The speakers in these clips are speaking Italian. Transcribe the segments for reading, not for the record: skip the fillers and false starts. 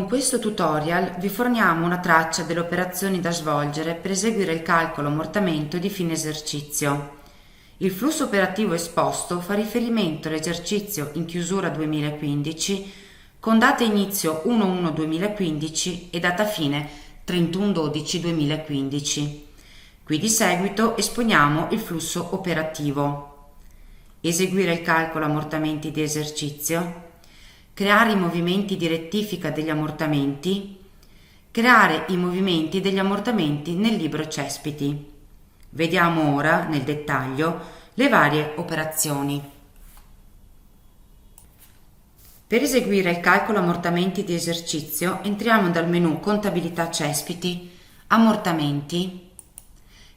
Con questo tutorial vi forniamo una traccia delle operazioni da svolgere per eseguire il calcolo ammortamento di fine esercizio. Il flusso operativo esposto fa riferimento all'esercizio in chiusura 2015 con data inizio 1/1/2015 e data fine 31/12/2015. Qui di seguito esponiamo il flusso operativo. Eseguire il calcolo ammortamenti di esercizio, creare i movimenti di rettifica degli ammortamenti, creare i movimenti degli ammortamenti nel libro Cespiti. Vediamo ora, nel dettaglio, le varie operazioni. Per eseguire il calcolo ammortamenti di esercizio entriamo dal menu Contabilità Cespiti, Ammortamenti,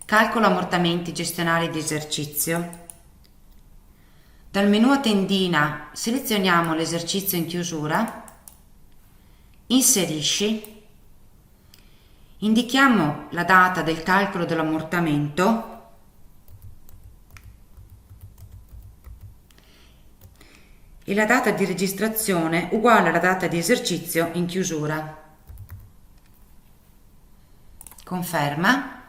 Calcolo ammortamenti gestionali di esercizio. Dal menu a tendina selezioniamo l'esercizio in chiusura, Inserisci, indichiamo la data del calcolo dell'ammortamento e la data di registrazione uguale alla data di esercizio in chiusura. Conferma.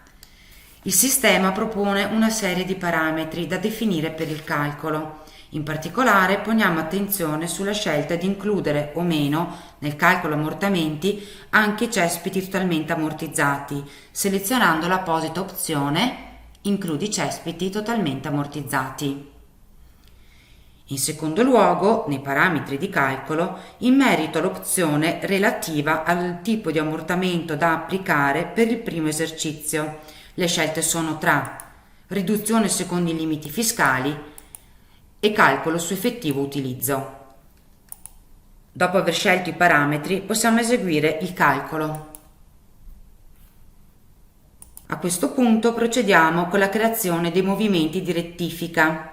Il sistema propone una serie di parametri da definire per il calcolo. In particolare poniamo attenzione sulla scelta di includere o meno nel calcolo ammortamenti anche i cespiti totalmente ammortizzati, selezionando l'apposita opzione Includi cespiti totalmente ammortizzati. In secondo luogo, nei parametri di calcolo, in merito all'opzione relativa al tipo di ammortamento da applicare per il primo esercizio, le scelte sono tra riduzione secondo i limiti fiscali e calcolo su effettivo utilizzo. Dopo aver scelto i parametri possiamo eseguire il calcolo. A questo punto procediamo con la creazione dei movimenti di rettifica.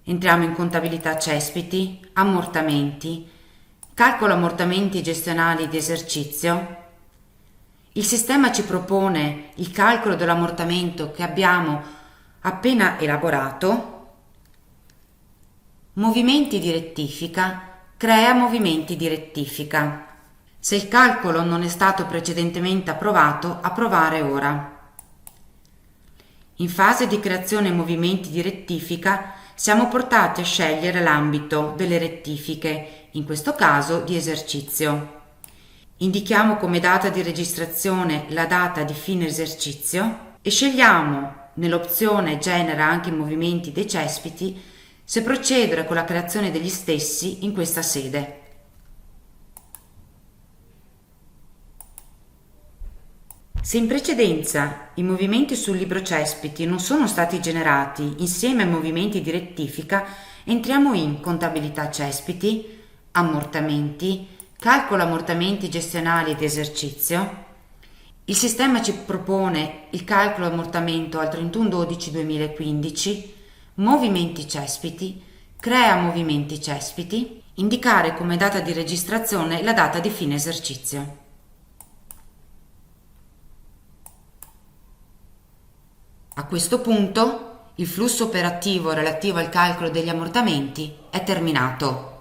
Entriamo in Contabilità Cespiti, Ammortamenti, Calcolo ammortamenti gestionali di esercizio. Il sistema ci propone il calcolo dell'ammortamento che abbiamo appena elaborato. Movimenti di rettifica, crea movimenti di rettifica. Se il calcolo non è stato precedentemente approvato, approvare ora. In fase di creazione movimenti di rettifica siamo portati a scegliere l'ambito delle rettifiche, in questo caso di esercizio. Indichiamo come data di registrazione la data di fine esercizio e scegliamo nell'opzione Genera anche i movimenti dei cespiti se procedere con la creazione degli stessi in questa sede. Se in precedenza i movimenti sul libro Cespiti non sono stati generati insieme ai movimenti di rettifica, entriamo in Contabilità Cespiti, Ammortamenti, Calcolo ammortamenti gestionali di esercizio. Il sistema ci propone il calcolo ammortamento al 31/12/2015, Movimenti Cespiti, Crea movimenti cespiti, indicare come data di registrazione la data di fine esercizio. A questo punto il flusso operativo relativo al calcolo degli ammortamenti è terminato.